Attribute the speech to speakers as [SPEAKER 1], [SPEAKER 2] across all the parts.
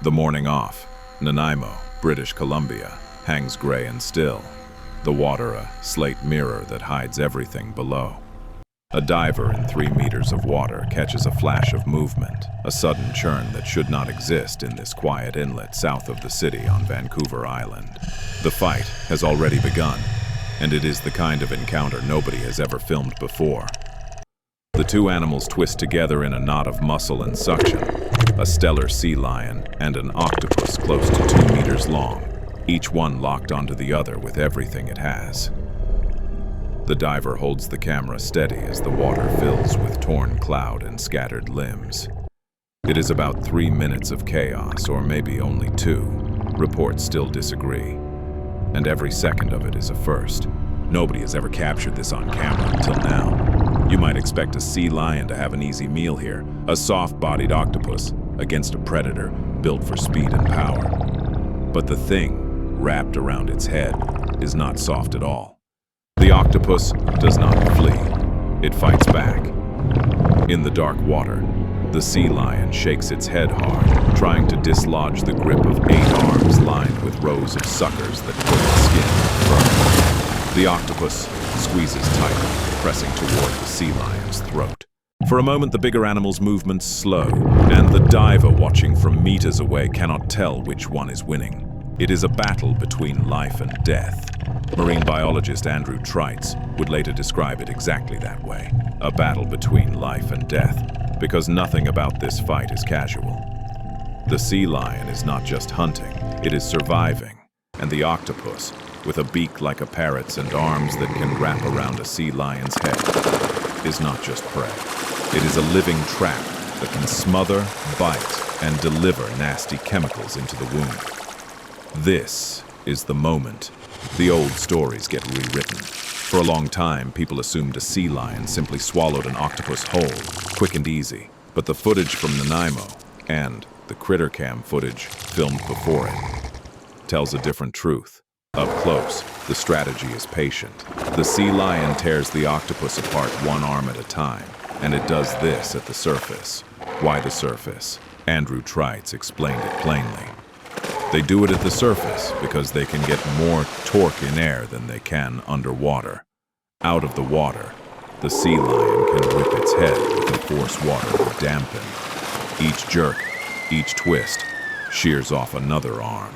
[SPEAKER 1] The morning off, Nanaimo, British Columbia, hangs gray and still. The water a slate mirror that hides everything below. A diver in 3 meters of water catches a flash of movement, a sudden churn that should not exist in this quiet inlet south of the city on Vancouver Island. The fight has already begun, and it is the kind of encounter nobody has ever filmed before. The two animals twist together in a knot of muscle and suction, a Steller sea lion and an octopus close to 2 meters long, each one locked onto the other with everything it has. The diver holds the camera steady as the water fills with torn cloud and scattered limbs. It is about 3 minutes of chaos, or maybe only 2. Reports still disagree. And every second of it is a first. Nobody has ever captured this on camera until now. You might expect a sea lion to have an easy meal here, a soft-bodied octopus against a predator built for speed and power. But the thing wrapped around its head is not soft at all. The octopus does not flee. It fights back. In the dark water, the sea lion shakes its head hard, trying to dislodge the grip of 8 arms lined with rows of suckers that pull its skin firm. The octopus squeezes tightly, pressing toward the sea lion's throat. For a moment, the bigger animal's movements slow, and the diver watching from meters away cannot tell which one is winning. It is a battle between life and death. Marine biologist Andrew Trites would later describe it exactly that way. A battle between life and death, because nothing about this fight is casual. The sea lion is not just hunting, it is surviving. And the octopus, with a beak like a parrot's and arms that can wrap around a sea lion's head, is not just prey. It is a living trap that can smother, bite, and deliver nasty chemicals into the wound. This is the moment the old stories get rewritten. For a long time, people assumed a sea lion simply swallowed an octopus whole, quick and easy. But the footage from Nanaimo, and the critter cam footage filmed before it, tells a different truth. Up close, the strategy is patient. The sea lion tears the octopus apart 1 arm at a time, and it does this at the surface. Why the surface? Andrew Trites explained it plainly. They do it at the surface because they can get more torque in air than they can underwater. Out of the water, the sea lion can whip its head with a force water to dampen. Each jerk, each twist, shears off another arm.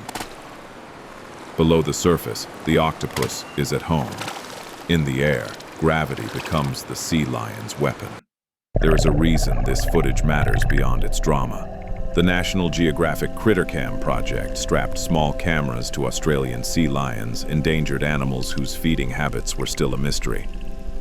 [SPEAKER 1] Below the surface, the octopus is at home. In the air, gravity becomes the sea lion's weapon. There is a reason this footage matters beyond its drama. The National Geographic CritterCam project strapped small cameras to Australian sea lions, endangered animals whose feeding habits were still a mystery.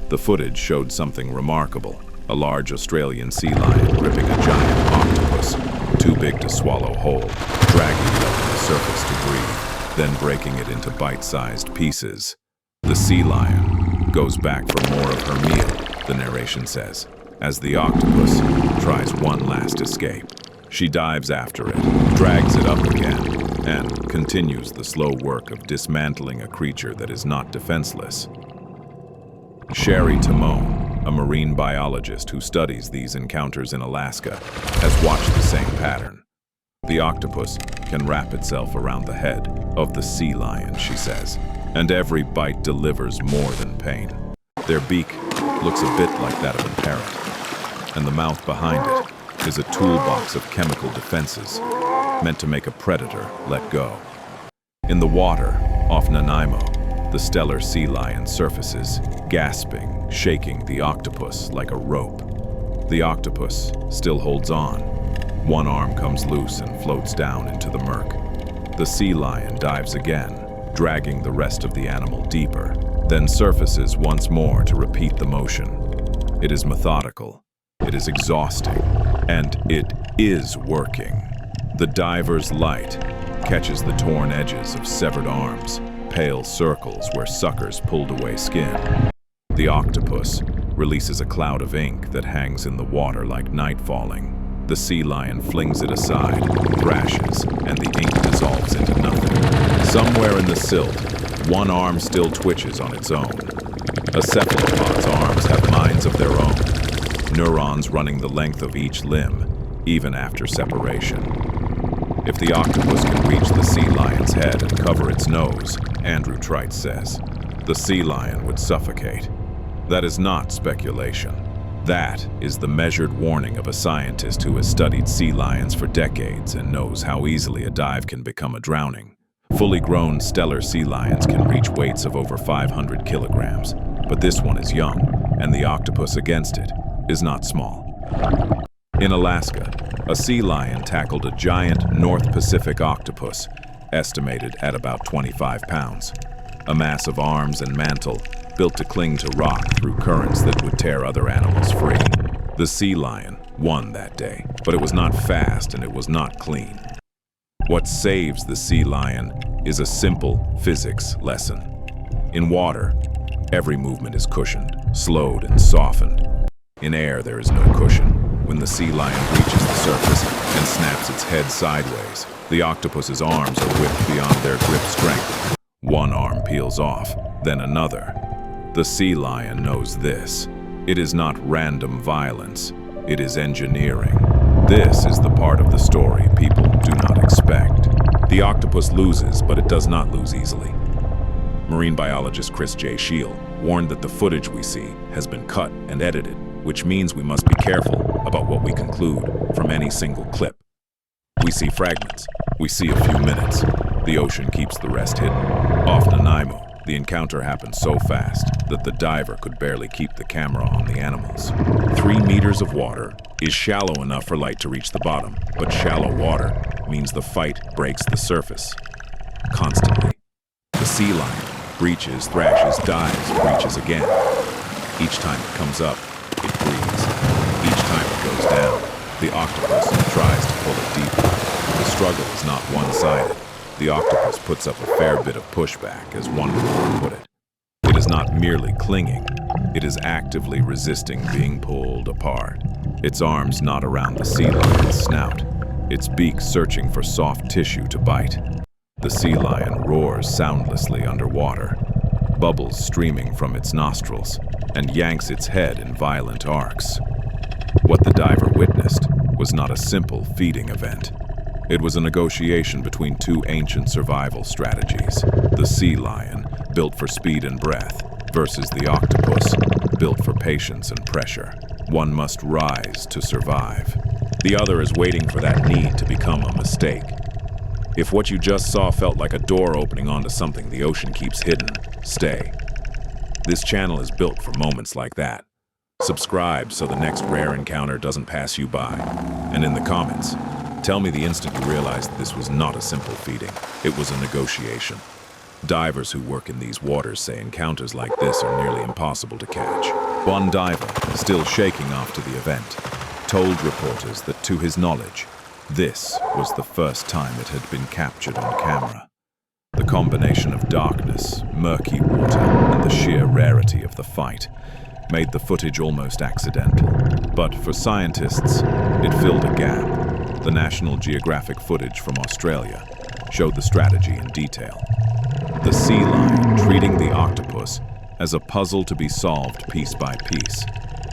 [SPEAKER 1] The footage showed something remarkable: a large Australian sea lion gripping a giant octopus, too big to swallow whole, dragging it up to the surface to breathe, then breaking it into bite-sized pieces. The sea lion goes back for more of her meal, the narration says, as the octopus tries one last escape. She dives after it, drags it up again, and continues the slow work of dismantling a creature that is not defenseless. Sherry Timone, a marine biologist who studies these encounters in Alaska, has watched the same pattern. The octopus can wrap itself around the head of the sea lion, she says, and every bite delivers more than pain. Their beak looks a bit like that of a parrot, and the mouth behind it is a toolbox of chemical defenses meant to make a predator let go. In the water off Nanaimo, the Steller sea lion surfaces, gasping, shaking the octopus like a rope. The octopus still holds on. 1 arm comes loose and floats down into the murk. The sea lion dives again, dragging the rest of the animal deeper, then surfaces once more to repeat the motion. It is methodical, it is exhausting, and it is working. The diver's light catches the torn edges of severed arms, pale circles where suckers pulled away skin. The octopus releases a cloud of ink that hangs in the water like night falling. The sea lion flings it aside, thrashes, and the ink dissolves into nothing. Somewhere in the silt, 1 arm still twitches on its own. A cephalopod's arms have minds of their own, neurons running the length of each limb, even after separation. If the octopus can reach the sea lion's head and cover its nose, Andrew Trite says, the sea lion would suffocate. That is not speculation. That is the measured warning of a scientist who has studied sea lions for decades and knows how easily a dive can become a drowning. Fully grown Steller sea lions can reach weights of over 500 kilograms, but this one is young, and the octopus against it is not small. In Alaska, a sea lion tackled a giant North Pacific octopus, estimated at about 25 pounds. A mass of arms and mantle, built to cling to rock through currents that would tear other animals free. The sea lion won that day, but it was not fast and it was not clean. What saves the sea lion is a simple physics lesson. In water, every movement is cushioned, slowed, and softened. In air, there is no cushion. When the sea lion reaches the surface and snaps its head sideways, the octopus's arms are whipped beyond their grip strength. One arm peels off, then another. The sea lion knows this. It is not random violence. It is engineering. This is the part of the story people do not expect. The octopus loses, but it does not lose easily. Marine biologist Chris J. Shield warned that the footage we see has been cut and edited, which means we must be careful about what we conclude from any single clip. We see fragments. We see a few minutes. The ocean keeps the rest hidden. Off Nanaimo, the encounter happened so fast that the diver could barely keep the camera on the animals. 3 meters of water is shallow enough for light to reach the bottom, but shallow water means the fight breaks the surface constantly. The sea lion breaches, thrashes, dives, breaches again. Each time it comes up, it breathes. Each time it goes down, the octopus tries to pull it deeper. The struggle is not one-sided. The octopus puts up a fair bit of pushback, as one would put it. It is not merely clinging. It is actively resisting being pulled apart. Its arms knot around the sea lion's snout. Its beak searching for soft tissue to bite. The sea lion roars soundlessly underwater, bubbles streaming from its nostrils, and yanks its head in violent arcs. What the diver witnessed was not a simple feeding event. It was a negotiation between two ancient survival strategies. The sea lion, built for speed and breath, versus the octopus, built for patience and pressure. One must rise to survive. The other is waiting for that need to become a mistake. If what you just saw felt like a door opening onto something the ocean keeps hidden, stay. This channel is built for moments like that. Subscribe so the next rare encounter doesn't pass you by. And in the comments, tell me the instant you realized this was not a simple feeding. It was a negotiation. Divers who work in these waters say encounters like this are nearly impossible to catch. One diver, still shaking after the event, told reporters that to his knowledge, this was the first time it had been captured on camera. The combination of darkness, murky water, and the sheer rarity of the fight made the footage almost accidental. But for scientists, it filled a gap. The National Geographic footage from Australia showed the strategy in detail. The sea lion treating the octopus as a puzzle to be solved piece by piece,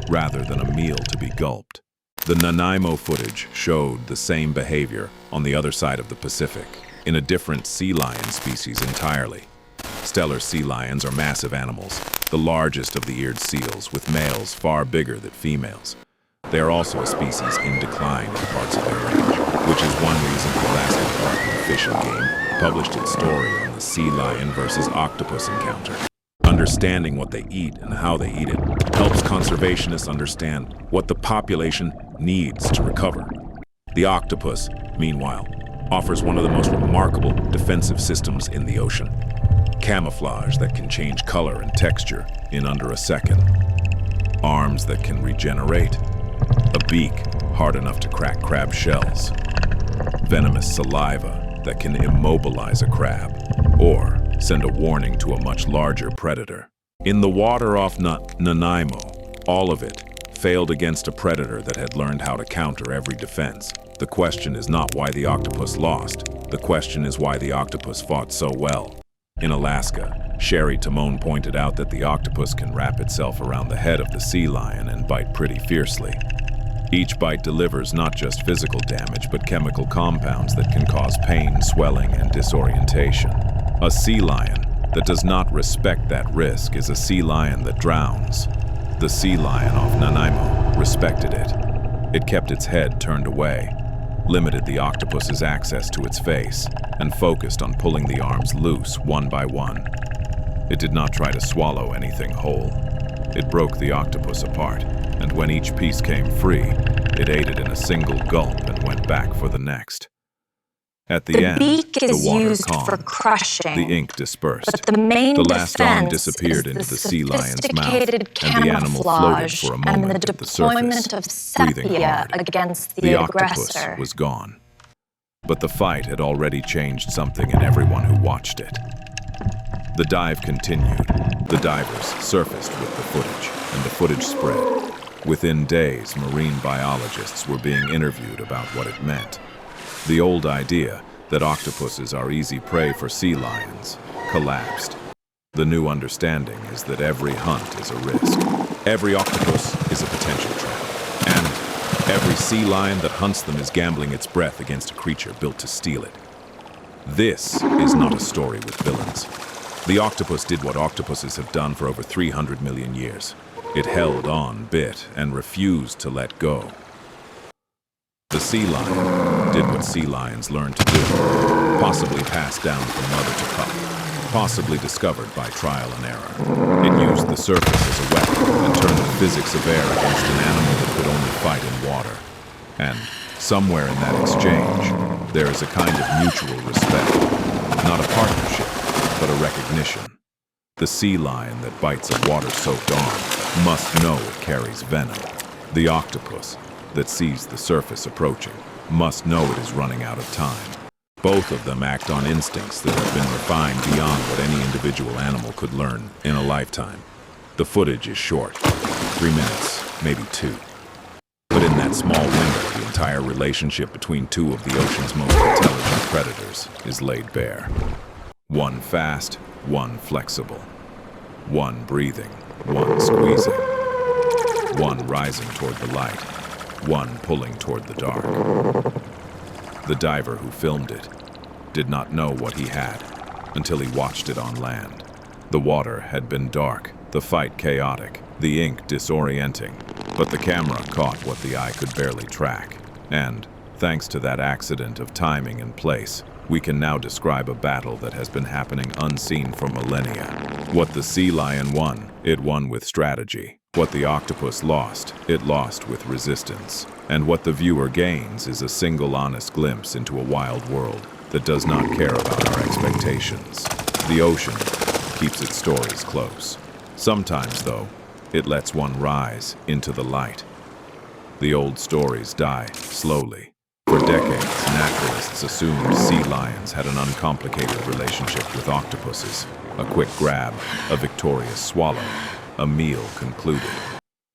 [SPEAKER 1] rather than a meal to be gulped. The Nanaimo footage showed the same behavior on the other side of the Pacific, in a different sea lion species entirely. Steller sea lions are massive animals, the largest of the eared seals, with males far bigger than females. They are also a species in decline in parts of their range, which is one reason the Alaska Department of Fish and Game published its story on the sea lion versus octopus encounter. Understanding what they eat and how they eat it helps conservationists understand what the population needs to recover. The octopus, meanwhile, offers one of the most remarkable defensive systems in the ocean. Camouflage that can change color and texture in under a second. Arms that can regenerate. A beak hard enough to crack crab shells. Venomous saliva that can immobilize a crab, or send a warning to a much larger predator. In the water off Nanaimo, all of it failed against a predator that had learned how to counter every defense. The question is not why the octopus lost. The question is why the octopus fought so well. In Alaska, Sherry Timone pointed out that the octopus can wrap itself around the head of the sea lion and bite pretty fiercely. Each bite delivers not just physical damage, but chemical compounds that can cause pain, swelling, and disorientation. A sea lion that does not respect that risk is a sea lion that drowns. The sea lion off Nanaimo respected it. It kept its head turned away, limited the octopus's access to its face, and focused on pulling the arms loose one by one. It did not try to swallow anything whole. It broke the octopus apart, and when each piece came free, it ate it in a single gulp and went back for the next. At the end,
[SPEAKER 2] beak is
[SPEAKER 1] the water
[SPEAKER 2] used for
[SPEAKER 1] calmed.
[SPEAKER 2] crushing,
[SPEAKER 1] The ink dispersed.
[SPEAKER 2] but the main
[SPEAKER 1] The last arm
[SPEAKER 2] defense
[SPEAKER 1] disappeared
[SPEAKER 2] is
[SPEAKER 1] into the sea lion's mouth,
[SPEAKER 2] sophisticated
[SPEAKER 1] and the animal floated
[SPEAKER 2] camouflage
[SPEAKER 1] for a
[SPEAKER 2] and
[SPEAKER 1] moment
[SPEAKER 2] the
[SPEAKER 1] at the surface,
[SPEAKER 2] deployment of
[SPEAKER 1] breathing
[SPEAKER 2] sepia
[SPEAKER 1] hard.
[SPEAKER 2] against the
[SPEAKER 1] The octopus
[SPEAKER 2] aggressor.
[SPEAKER 1] was gone. But the fight had already changed something in everyone who watched it. The dive continued. The divers surfaced with the footage, and the footage spread. Within days, marine biologists were being interviewed about what it meant. The old idea that octopuses are easy prey for sea lions collapsed. The new understanding is that every hunt is a risk. Every octopus is a potential trap. And every sea lion that hunts them is gambling its breath against a creature built to steal it. This is not a story with villains. The octopus did what octopuses have done for over 300 million years. It held on, bit, and refused to let go. The sea lion did what sea lions learn to do, possibly passed down from mother to pup, possibly discovered by trial and error. It used the surface as a weapon and turned the physics of air against an animal that could only fight in water. And somewhere in that exchange, there is a kind of mutual respect, not a partnership, but a recognition. The sea lion that bites a water-soaked arm must know it carries venom. The octopus that sees the surface approaching must know it is running out of time. Both of them act on instincts that have been refined beyond what any individual animal could learn in a lifetime. The footage is short, 3 minutes, maybe 2. But in that small window, the entire relationship between two of the ocean's most intelligent predators is laid bare. One fast, one flexible. One breathing, one squeezing. One rising toward the light, one pulling toward the dark. The diver who filmed it did not know what he had until he watched it on land. The water had been dark, the fight chaotic, the ink disorienting, but the camera caught what the eye could barely track. And, thanks to that accident of timing and place, we can now describe a battle that has been happening unseen for millennia. What the sea lion won, it won with strategy. What the octopus lost, it lost with resistance. And what the viewer gains is a single honest glimpse into a wild world that does not care about our expectations. The ocean keeps its stories close. Sometimes, though, it lets one rise into the light. The old stories die slowly. For decades, naturalists assumed sea lions had an uncomplicated relationship with octopuses. A quick grab, a victorious swallow, a meal concluded.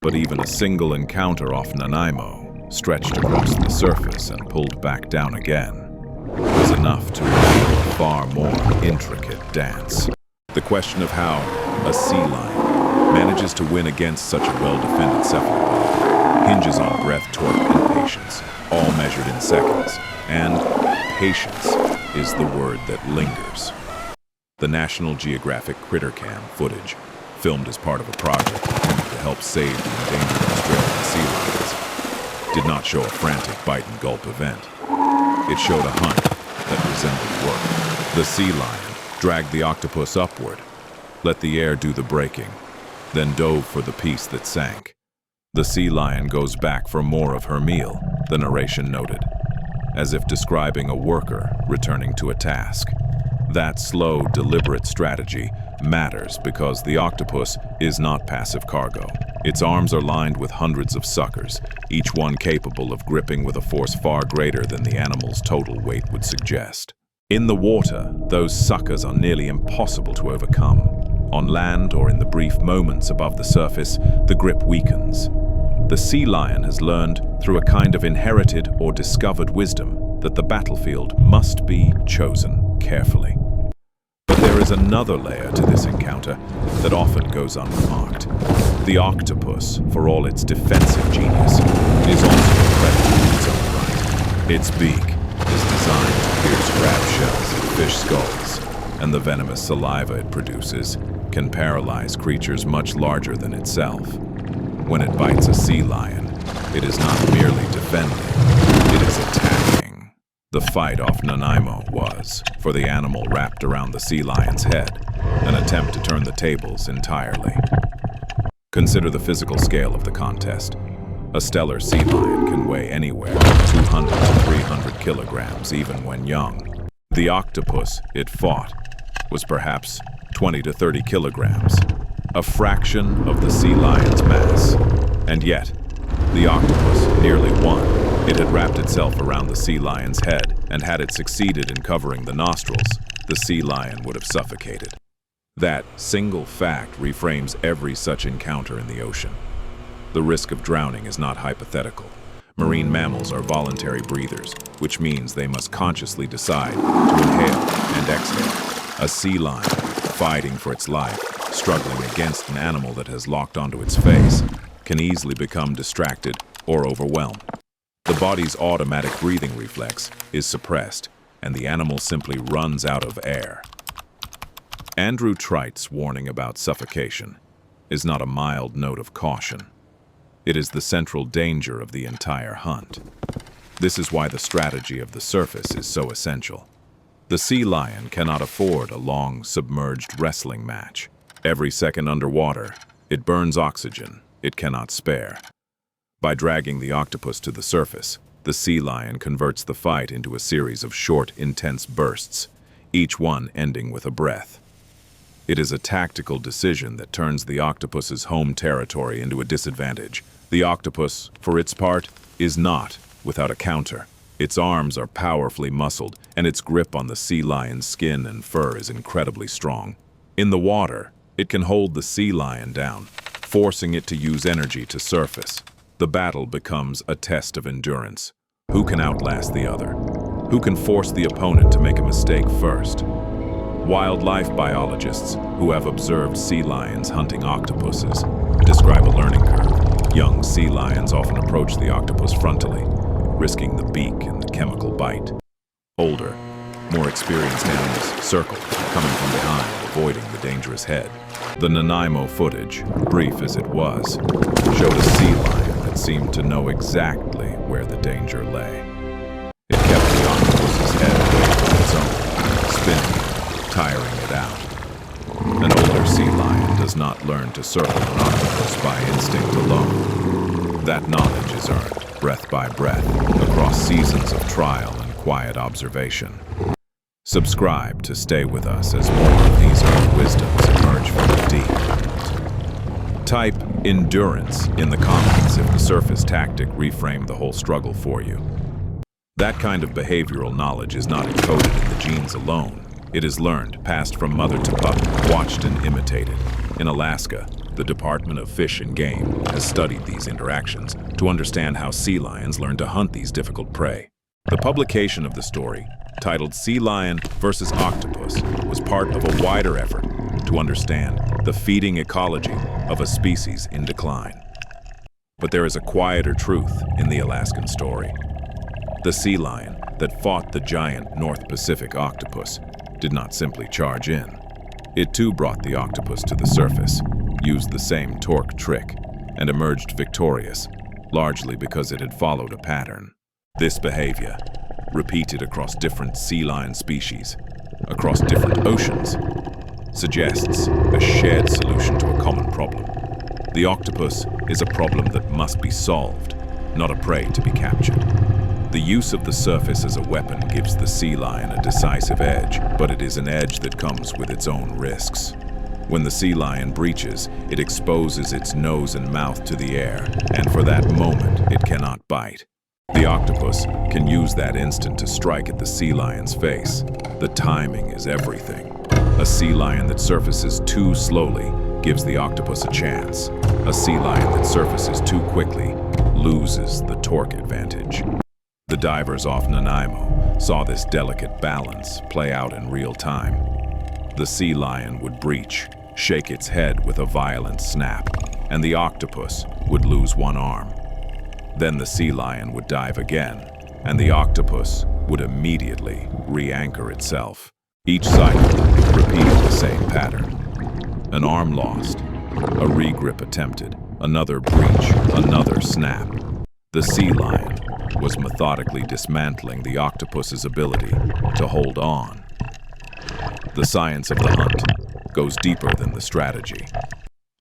[SPEAKER 1] But even a single encounter off Nanaimo, stretched across the surface and pulled back down again, was enough to reveal a far more intricate dance. The question of how a sea lion manages to win against such a well-defended cephalopod hinges on breath, torque, and patience, all measured in seconds. And patience is the word that lingers. The National Geographic CritterCam footage, filmed as part of a project intended to help save the endangered Australian sea lions, did not show a frantic bite and gulp event. It showed a hunt that resembled work. The sea lion dragged the octopus upward, let the air do the breaking, then dove for the piece that sank. The sea lion goes back for more of her meal, the narration noted, as if describing a worker returning to a task. That slow, deliberate strategy matters because the octopus is not passive cargo. Its arms are lined with hundreds of suckers, each one capable of gripping with a force far greater than the animal's total weight would suggest. In the water, those suckers are nearly impossible to overcome. On land or in the brief moments above the surface, the grip weakens. The sea lion has learned, through a kind of inherited or discovered wisdom, that the battlefield must be chosen carefully. But there is another layer to this encounter that often goes unremarked. The octopus, for all its defensive genius, is also a predator in its own right. Its beak is designed to pierce crab shells and fish skulls, and the venomous saliva it produces can paralyze creatures much larger than itself. When it bites a sea lion, it is not merely defending, it is attacking. The fight off Nanaimo was, for the animal wrapped around the sea lion's head, an attempt to turn the tables entirely. Consider the physical scale of the contest. A Steller sea lion can weigh anywhere from 200 to 300 kilograms even when young. The octopus it fought was perhaps 20 to 30 kilograms, a fraction of the sea lion's mass. And yet, the octopus nearly won. It had wrapped itself around the sea lion's head, and had it succeeded in covering the nostrils, the sea lion would have suffocated. That single fact reframes every such encounter in the ocean. The risk of drowning is not hypothetical. Marine mammals are voluntary breathers, which means they must consciously decide to inhale and exhale. A sea lion, fighting for its life, struggling against an animal that has locked onto its face, can easily become distracted or overwhelmed. The body's automatic breathing reflex is suppressed, and the animal simply runs out of air. Andrew Tright's warning about suffocation is not a mild note of caution. It is the central danger of the entire hunt. This is why the strategy of the surface is so essential. The sea lion cannot afford a long, submerged wrestling match. Every second underwater, it burns oxygen it cannot spare. By dragging the octopus to the surface, the sea lion converts the fight into a series of short, intense bursts, each one ending with a breath. It is a tactical decision that turns the octopus's home territory into a disadvantage. The octopus, for its part, is not without a counter. Its arms are powerfully muscled, and its grip on the sea lion's skin and fur is incredibly strong. In the water, it can hold the sea lion down, forcing it to use energy to surface. The battle becomes a test of endurance. Who can outlast the other? Who can force the opponent to make a mistake first? Wildlife biologists who have observed sea lions hunting octopuses describe a learning curve. Young sea lions often approach the octopus frontally, risking the beak and the chemical bite. Older, more experienced animals circle, coming from behind, avoiding the dangerous head. The Nanaimo footage, brief as it was, showed a sea lion that seemed to know exactly where the danger lay. It kept the octopus's head away from its own, spinning, tiring it out. An older sea lion does not learn to circle an octopus by instinct alone. That knowledge is earned, breath by breath, across seasons of trial and quiet observation. Subscribe to stay with us as more of these earth wisdoms emerge from the deep. Type endurance in the comments if the surface tactic reframed the whole struggle for you. That kind of behavioral knowledge is not encoded in the genes alone. It is learned, passed from mother to pup, watched and imitated. In Alaska, the Department of Fish and Game has studied these interactions to understand how sea lions learn to hunt these difficult prey. The publication of the story, titled Sea Lion versus Octopus, was part of a wider effort to understand the feeding ecology of a species in decline. But there is a quieter truth in the Alaskan story. The sea lion that fought the giant North Pacific octopus did not simply charge in. It too brought the octopus to the surface, used the same torque trick, and emerged victorious, largely because it had followed a pattern. This behavior, repeated across different sea lion species, across different oceans, suggests a shared solution to a common problem. The octopus is a problem that must be solved, not a prey to be captured. The use of the surface as a weapon gives the sea lion a decisive edge, but it is an edge that comes with its own risks. When the sea lion breaches, it exposes its nose and mouth to the air, and for that moment, it cannot bite. The octopus can use that instant to strike at the sea lion's face. The timing is everything. A sea lion that surfaces too slowly gives the octopus a chance. A sea lion that surfaces too quickly loses the torque advantage. The divers off Nanaimo saw this delicate balance play out in real time. The sea lion would breach, shake its head with a violent snap, and the octopus would lose one arm. Then the sea lion would dive again, and the octopus would immediately re-anchor itself. Each cycle repeating the same pattern. An arm lost, a re-grip attempted, another breach, another snap. The sea lion was methodically dismantling the octopus's ability to hold on. The science of the hunt goes deeper than the strategy.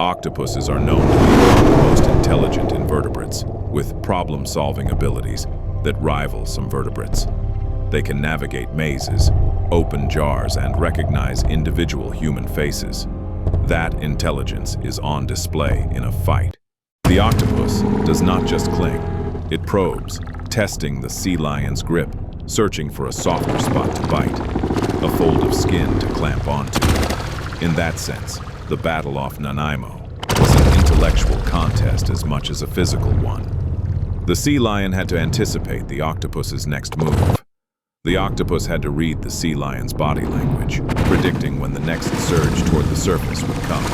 [SPEAKER 1] Octopuses are known to be among the most intelligent invertebrates, with problem-solving abilities that rival some vertebrates. They can navigate mazes, open jars, and recognize individual human faces. That intelligence is on display in a fight. The octopus does not just cling, it probes, testing the sea lion's grip, searching for a softer spot to bite, a fold of skin to clamp onto. In that sense, the battle off Nanaimo was an intellectual contest as much as a physical one. The sea lion had to anticipate the octopus's next move. The octopus had to read the sea lion's body language, predicting when the next surge toward the surface would come.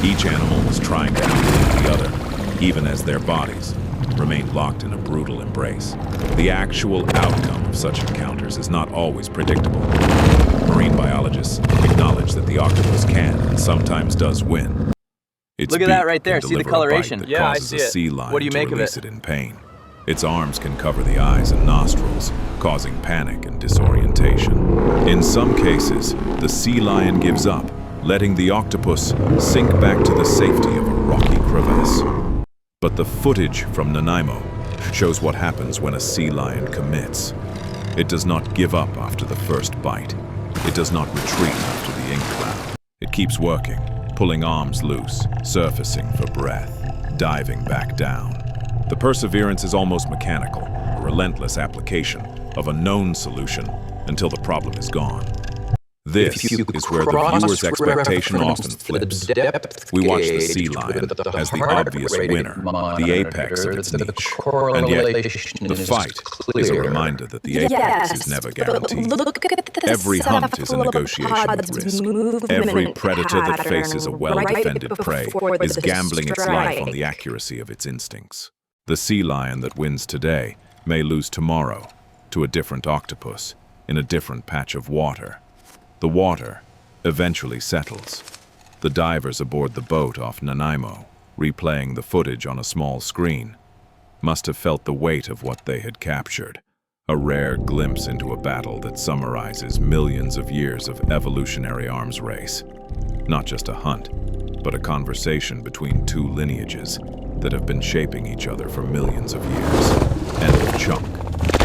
[SPEAKER 1] Each animal was trying to outthink the other, even as their bodies remained locked in a brutal embrace. The actual outcome of such encounters is not always predictable. Marine biologists acknowledge that the octopus can and sometimes does win.
[SPEAKER 2] Look at that right there. See the coloration?
[SPEAKER 1] Yeah, I see it. What do you make of it? In pain. Its arms can cover the eyes and nostrils, causing panic and disorientation. In some cases, the sea lion gives up, letting the octopus sink back to the safety of a rocky crevasse. But the footage from Nanaimo shows what happens when a sea lion commits. It does not give up after the first bite. It does not retreat after the ink cloud. It keeps working, pulling arms loose, surfacing for breath, diving back down. The perseverance is almost mechanical, a relentless application of a known solution until the problem is gone. This is where the viewer's expectation often flips. We watch the sea lion as the obvious winner, the apex of its niche. And yet, the fight is a reminder that the apex is never guaranteed. Every hunt is a negotiation with risk. Every predator that faces a well-defended prey is gambling its life on the accuracy of its instincts. The sea lion that wins today may lose tomorrow to a different octopus in a different patch of water. The water eventually settles. The divers aboard the boat off Nanaimo, replaying the footage on a small screen, must have felt the weight of what they had captured, a rare glimpse into a battle that summarizes millions of years of evolutionary arms race. Not just a hunt, but a conversation between two lineages that have been shaping each other for millions of years. End of chunk.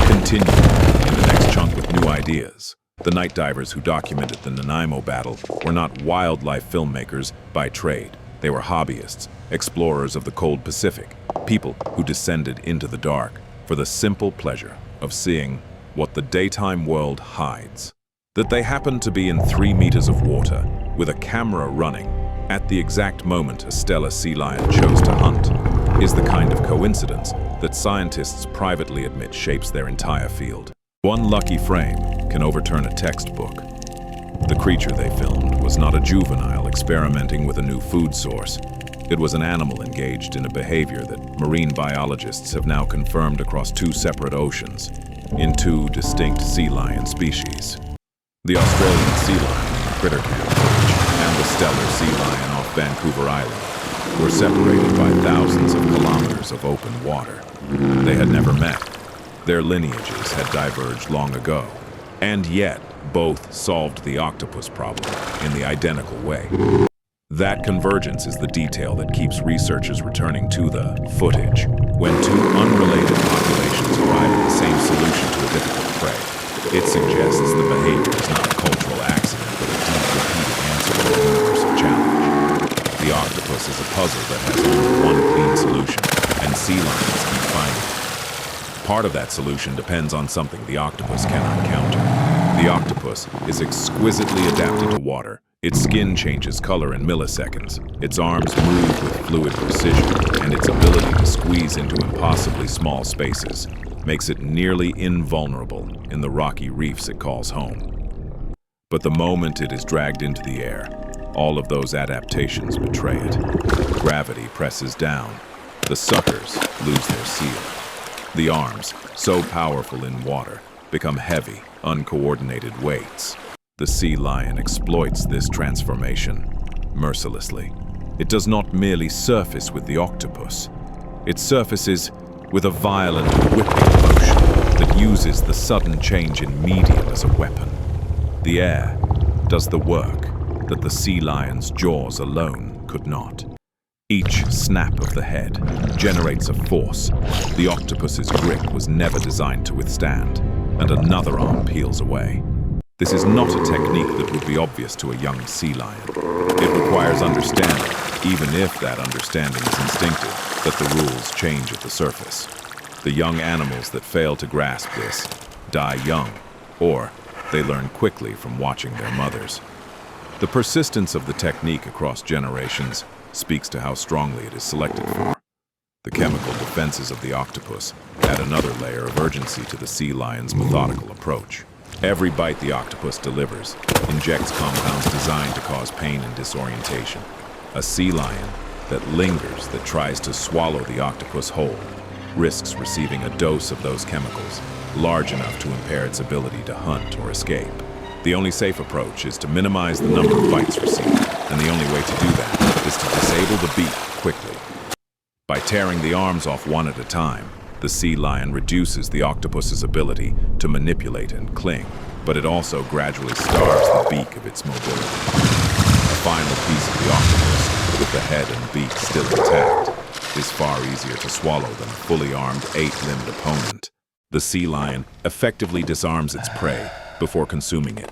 [SPEAKER 1] Continue in the next chunk with new ideas. The night divers who documented the Nanaimo battle were not wildlife filmmakers by trade. They were hobbyists, explorers of the cold Pacific, people who descended into the dark for the simple pleasure of seeing what the daytime world hides. That they happened to be in 3 meters of water, with a camera running, at the exact moment a Steller sea lion chose to hunt, is the kind of coincidence that scientists privately admit shapes their entire field. One lucky frame can overturn a textbook. The creature they filmed was not a juvenile experimenting with a new food source. It was an animal engaged in a behavior that marine biologists have now confirmed across 2 separate oceans, in 2 distinct sea lion species. The Australian sea lion, Critter Camp, and the Steller sea lion off Vancouver Island were separated by thousands of kilometers of open water. They had never met. Their lineages had diverged long ago, and yet both solved the octopus problem in the identical way. That convergence is the detail that keeps researchers returning to the footage. When 2 unrelated populations arrive at the same solution to a difficult prey, it suggests the behavior is not a cultural accident, but a deep, repeated answer to a universal challenge. The octopus is a puzzle that has only one clean solution, and sea lions keep finding it. Part of that solution depends on something the octopus cannot counter. The octopus is exquisitely adapted to water. Its skin changes color in milliseconds. Its arms move with fluid precision, and its ability to squeeze into impossibly small spaces makes it nearly invulnerable in the rocky reefs it calls home. But the moment it is dragged into the air, All of those adaptations betray it. Gravity presses down. The suckers lose their seal. The arms, so powerful in water, become heavy, uncoordinated weights. The sea lion exploits this transformation mercilessly. It does not merely surface with the octopus. It surfaces with a violent whipping motion that uses the sudden change in medium as a weapon. The air does the work that the sea lion's jaws alone could not. Each snap of the head generates a force the octopus's grip was never designed to withstand, and another arm peels away. This is not a technique that would be obvious to a young sea lion. It requires understanding, even if that understanding is instinctive, that the rules change at the surface. The young animals that fail to grasp this die young, or they learn quickly from watching their mothers. The persistence of the technique across generations speaks to how strongly it is selected for. The chemical defenses of the octopus add another layer of urgency to the sea lion's methodical approach. Every bite the octopus delivers injects compounds designed to cause pain and disorientation. A sea lion that lingers, that tries to swallow the octopus whole, risks receiving a dose of those chemicals large enough to impair its ability to hunt or escape. The only safe approach is to minimize the number of bites received, and the only way to do that is to disable the beak quickly. By tearing the arms off one at a time, the sea lion reduces the octopus's ability to manipulate and cling, but it also gradually starves the beak of its mobility. A final piece of the octopus, with the head and beak still intact, is far easier to swallow than a fully armed, 8-limbed opponent. The sea lion effectively disarms its prey before consuming it.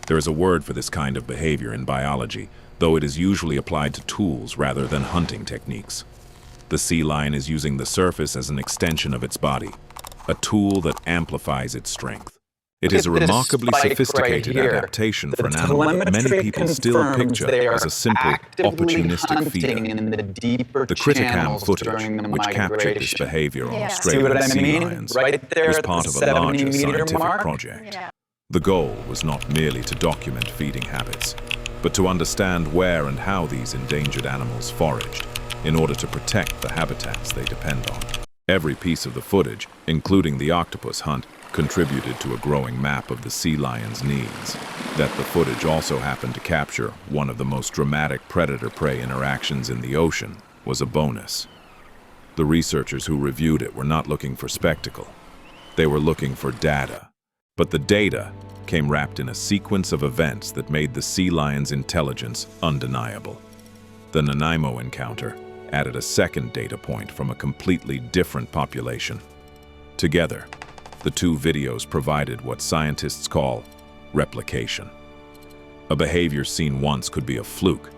[SPEAKER 1] There is a word for this kind of behavior in biology, though it is usually applied to tools rather than hunting techniques. The sea lion is using the surface as an extension of its body, a tool that amplifies its strength. It is a remarkably sophisticated adaptation for an animal that many people still picture as a simple, opportunistic feeder. The Criticam footage, which captured this behavior on Australian sea lions, was part of a larger scientific project. The goal was not merely to document feeding habits, but to understand where and how these endangered animals foraged in order to protect the habitats they depend on. Every piece of the footage, including the octopus hunt, contributed to a growing map of the sea lion's needs. That the footage also happened to capture one of the most dramatic predator-prey interactions in the ocean was a bonus. The researchers who reviewed it were not looking for spectacle. They were looking for data. But the data came wrapped in a sequence of events that made the sea lion's intelligence undeniable. The Nanaimo encounter added a second data point from a completely different population. Together, the two videos provided what scientists call replication. A behavior seen once could be a fluke.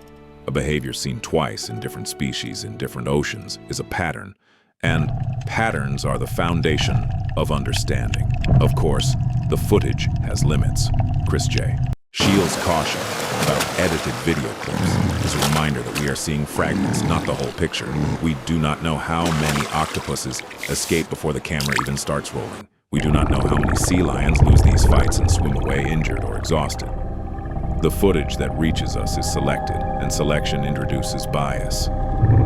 [SPEAKER 1] A behavior seen twice in different species in different oceans is a pattern, and patterns are the foundation of understanding. Of course, the footage has limits. Chris J. Shields' caution about edited video clips is a reminder that we are seeing fragments, not the whole picture. We do not know how many octopuses escape before the camera even starts rolling. We do not know how many sea lions lose these fights and swim away injured or exhausted. The footage that reaches us is selected, and selection introduces bias.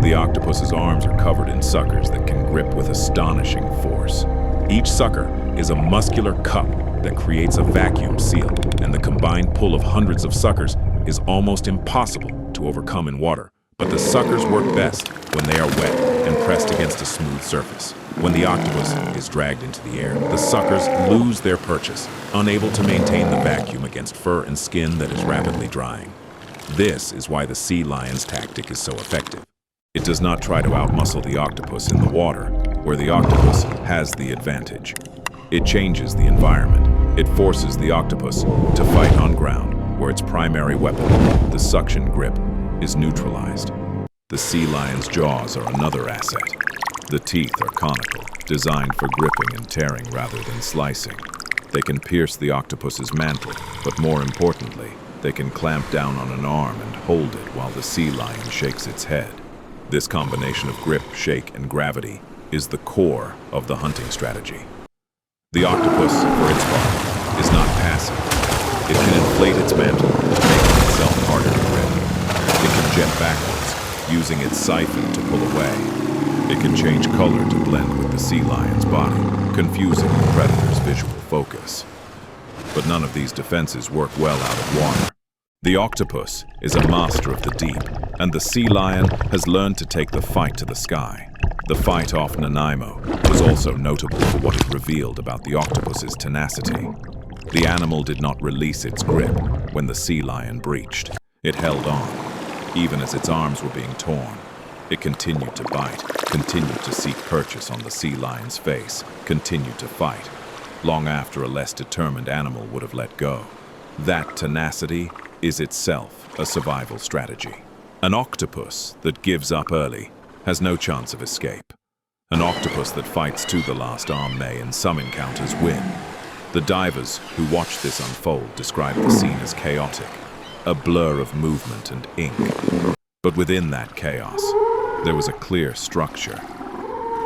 [SPEAKER 1] The octopus's arms are covered in suckers that can grip with astonishing force. Each sucker is a muscular cup that creates a vacuum seal, and the combined pull of hundreds of suckers is almost impossible to overcome in water. But the suckers work best when they are wet and pressed against a smooth surface. When the octopus is dragged into the air, the suckers lose their purchase, unable to maintain the vacuum against fur and skin that is rapidly drying. This is why the sea lion's tactic is so effective. It does not try to outmuscle the octopus in the water, where the octopus has the advantage. It changes the environment. It forces the octopus to fight on ground, where its primary weapon, the suction grip, is neutralized. The sea lion's jaws are another asset. The teeth are conical, designed for gripping and tearing rather than slicing. They can pierce the octopus's mantle, but more importantly, they can clamp down on an arm and hold it while the sea lion shakes its head. This combination of grip, shake, and gravity is the core of the hunting strategy. The octopus, for its part, is not passive. It can inflate its mantle, making itself harder to grip. jet backwards, using its siphon to pull away. It can change color to blend with the sea lion's body, confusing the predator's visual focus. But none of these defenses work well out of water. The octopus is a master of the deep, and the sea lion has learned to take the fight to the sky. The fight off Nanaimo was also notable for what it revealed about the octopus's tenacity. The animal did not release its grip when the sea lion breached. It held on, even as its arms were being torn. It continued to bite, continued to seek purchase on the sea lion's face, continued to fight, long after a less determined animal would have let go. That tenacity is itself a survival strategy. An octopus that gives up early has no chance of escape. An octopus that fights to the last arm may, in some encounters, win. The divers who watched this unfold described the scene as chaotic, a blur of movement and ink. But within that chaos, there was a clear structure.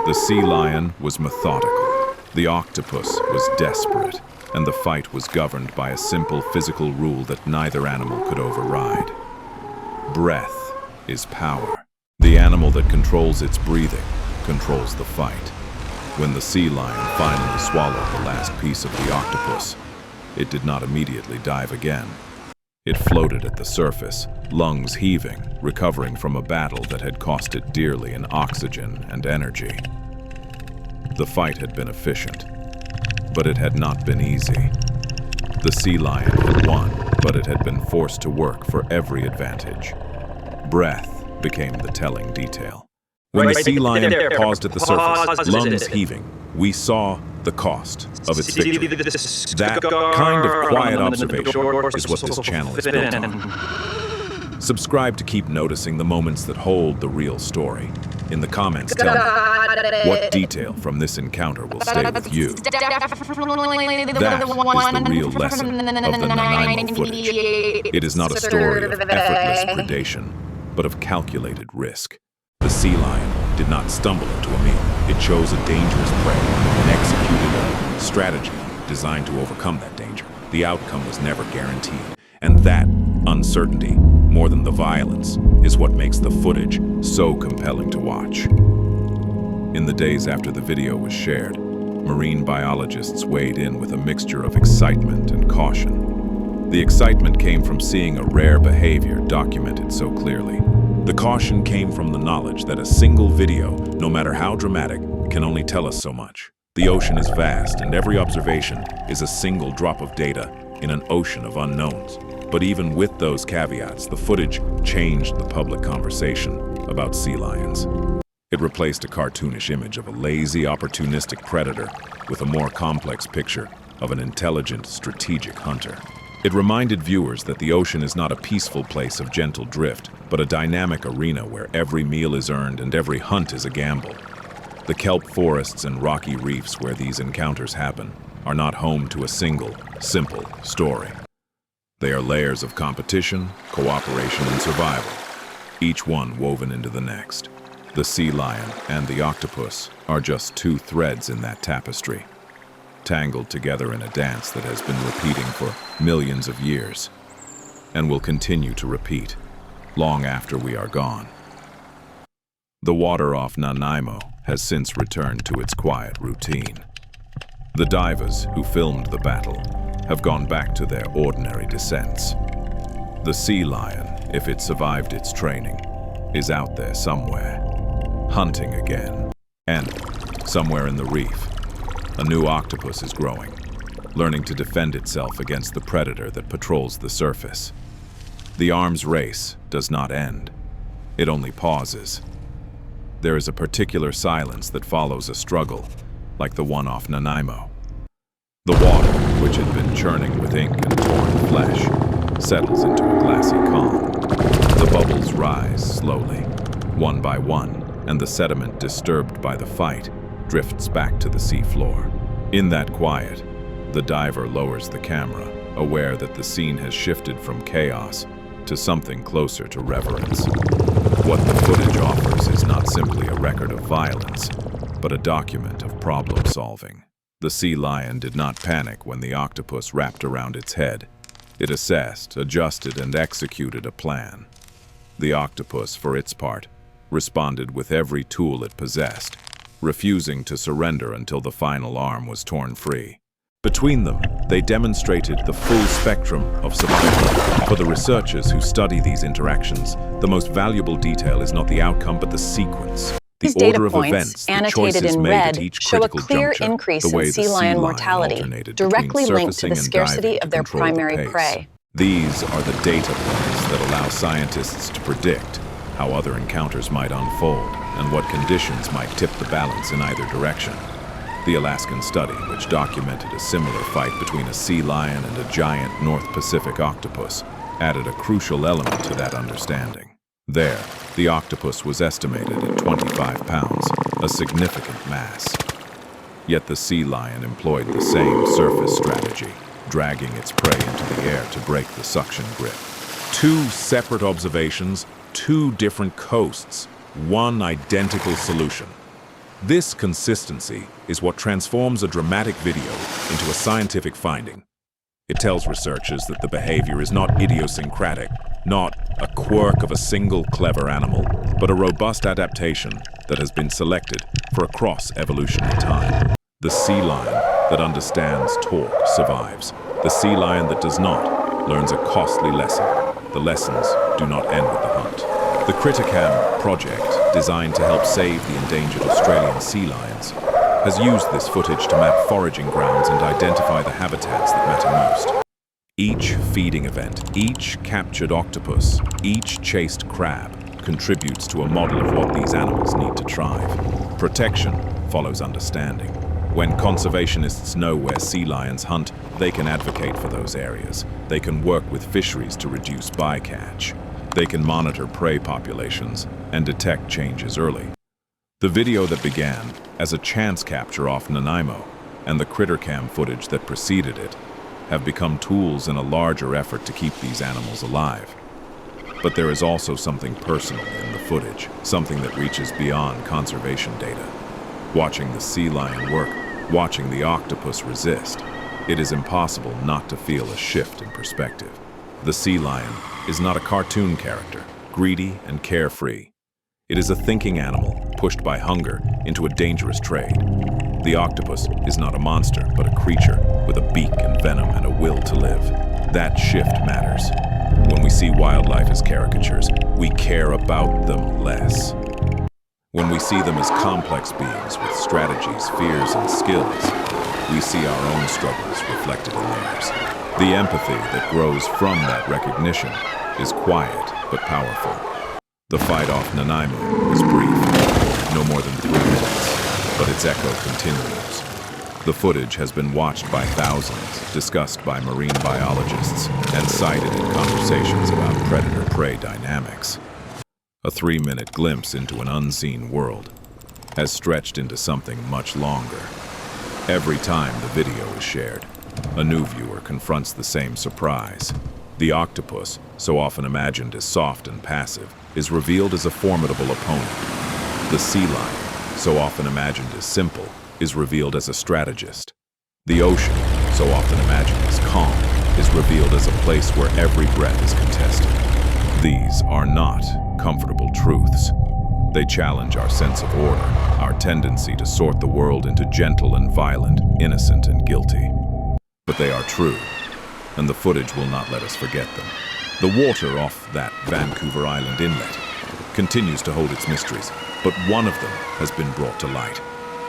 [SPEAKER 1] The sea lion was methodical. The octopus was desperate, and the fight was governed by a simple physical rule that neither animal could override. Breath is power. The animal that controls its breathing controls the fight. When the sea lion finally swallowed the last piece of the octopus, it did not immediately dive again. It floated at the surface, lungs heaving, recovering from a battle that had cost it dearly in oxygen and energy. The fight had been efficient, but it had not been easy. The sea lion had won, but it had been forced to work for every advantage. Breath became the telling detail. When the sea lion paused at the surface, lungs heaving, we saw the cost of its victory. That kind of quiet observation is what this channel is built on. Subscribe to keep noticing the moments that hold the real story. In the comments, tell me what detail from this encounter will stay with you. That is the real lesson of the Nanaimo footage. It is not a story of effortless predation, but of calculated risk. The sea lion did not stumble into a meal. It chose a dangerous prey and executed a strategy designed to overcome that danger. The outcome was never guaranteed, and that uncertainty, more than the violence, is what makes the footage so compelling to watch. In the days after the video was shared, marine biologists weighed in with a mixture of excitement and caution. The excitement came from seeing a rare behavior documented so clearly. The caution came from the knowledge that a single video, no matter how dramatic, can only tell us so much. The ocean is vast, and every observation is a single drop of data in an ocean of unknowns. But even with those caveats, the footage changed the public conversation about sea lions. It replaced a cartoonish image of a lazy, opportunistic predator with a more complex picture of an intelligent, strategic hunter. It reminded viewers that the ocean is not a peaceful place of gentle drift, but a dynamic arena where every meal is earned and every hunt is a gamble. The kelp forests and rocky reefs where these encounters happen are not home to a single, simple story. They are layers of competition, cooperation, and survival, each one woven into the next. The sea lion and the octopus are just two threads in that tapestry, tangled together in a dance that has been repeating for millions of years, and will continue to repeat long after we are gone. The water off Nanaimo has since returned to its quiet routine. The divers who filmed the battle have gone back to their ordinary descents. The sea lion, if it survived its training, is out there somewhere, hunting again. And somewhere in the reef, a new octopus is growing, learning to defend itself against the predator that patrols the surface. The arms race does not end. It only pauses. There is a particular silence that follows a struggle, like the one off Nanaimo. The water, which had been churning with ink and torn flesh, settles into a glassy calm. The bubbles rise slowly, one by one, and the sediment disturbed by the fight drifts back to the seafloor. In that quiet, the diver lowers the camera, aware that the scene has shifted from chaos to something closer to reverence. What the footage offers is not simply a record of violence, but a document of problem solving. The sea lion did not panic when the octopus wrapped around its head. It assessed, adjusted, and executed a plan. The octopus, for its part, responded with every tool it possessed, refusing to surrender until the final arm was torn free. Between them, they demonstrated the full spectrum of survival. For the researchers who study these interactions, the most valuable detail is not the outcome but the sequence. The order of events, the choices made at each critical juncture, the way the sea lion alternated
[SPEAKER 3] directly
[SPEAKER 1] between
[SPEAKER 3] linked to the
[SPEAKER 1] surfacing and
[SPEAKER 3] scarcity
[SPEAKER 1] diving
[SPEAKER 3] of
[SPEAKER 1] to
[SPEAKER 3] their
[SPEAKER 1] control the
[SPEAKER 3] primary
[SPEAKER 1] pace.
[SPEAKER 3] prey.
[SPEAKER 1] These are the data points that allow scientists to predict how other encounters might unfold and what conditions might tip the balance in either direction. The Alaskan study, which documented a similar fight between a sea lion and a giant North Pacific octopus, added a crucial element to that understanding. There, the octopus was estimated at 25 pounds, a significant mass. Yet the sea lion employed the same surface strategy, dragging its prey into the air to break the suction grip. Two separate observations, two different coasts, one identical solution. This consistency is what transforms a dramatic video into a scientific finding. It tells researchers that the behavior is not idiosyncratic, not a quirk of a single clever animal, but a robust adaptation that has been selected for across evolutionary time. The sea lion that understands torque survives. The sea lion that does not learns a costly lesson. The lessons do not end with the hunt. The Criticam project, designed to help save the endangered Australian sea lions, has used this footage to map foraging grounds and identify the habitats that matter most. Each feeding event, each captured octopus, each chased crab contributes to a model of what these animals need to thrive. Protection follows understanding. When conservationists know where sea lions hunt, they can advocate for those areas. They can work with fisheries to reduce bycatch. They can monitor prey populations and detect changes early. The video that began as a chance capture off Nanaimo and the Criticam footage that preceded it have become tools in a larger effort to keep these animals alive. But there is also something personal in the footage, something that reaches beyond conservation data. Watching the sea lion work, watching the octopus resist, it is impossible not to feel a shift in perspective. The sea lion is not a cartoon character, greedy and carefree. It is a thinking animal pushed by hunger into a dangerous trade. The octopus is not a monster, but a creature with a beak and venom and a will to live. That shift matters. When we see wildlife as caricatures, we care about them less. When we see them as complex beings with strategies, fears, and skills, we see our own struggles reflected in theirs. The empathy that grows from that recognition is quiet but powerful. The fight off Nanaimo was brief, no more than 3 minutes, but its echo continues. The footage has been watched by thousands, discussed by marine biologists, and cited in conversations about predator-prey dynamics. A 3-minute glimpse into an unseen world has stretched into something much longer. Every time the video is shared, a new viewer confronts the same surprise. The octopus, so often imagined as soft and passive, is revealed as a formidable opponent. The sea lion, so often imagined as simple, is revealed as a strategist. The ocean, so often imagined as calm, is revealed as a place where every breath is contested. These are not comfortable truths. They challenge our sense of order, our tendency to sort the world into gentle and violent, innocent and guilty. But they are true, and the footage will not let us forget them. The water off that Vancouver Island inlet continues to hold its mysteries, but one of them has been brought to light.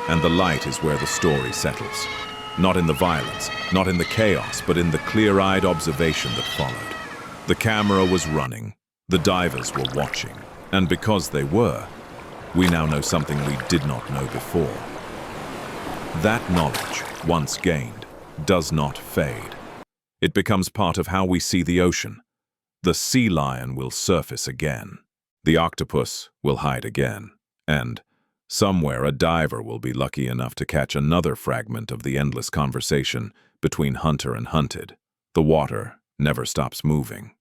[SPEAKER 1] And the light is where the story settles. Not in the violence, not in the chaos, but in the clear-eyed observation that followed. The camera was running, the divers were watching, and because they were, we now know something we did not know before. That knowledge, once gained, does not fade. It becomes part of how we see the ocean. The sea lion will surface again. The octopus will hide again. And somewhere a diver will be lucky enough to catch another fragment of the endless conversation between hunter and hunted. The water never stops moving.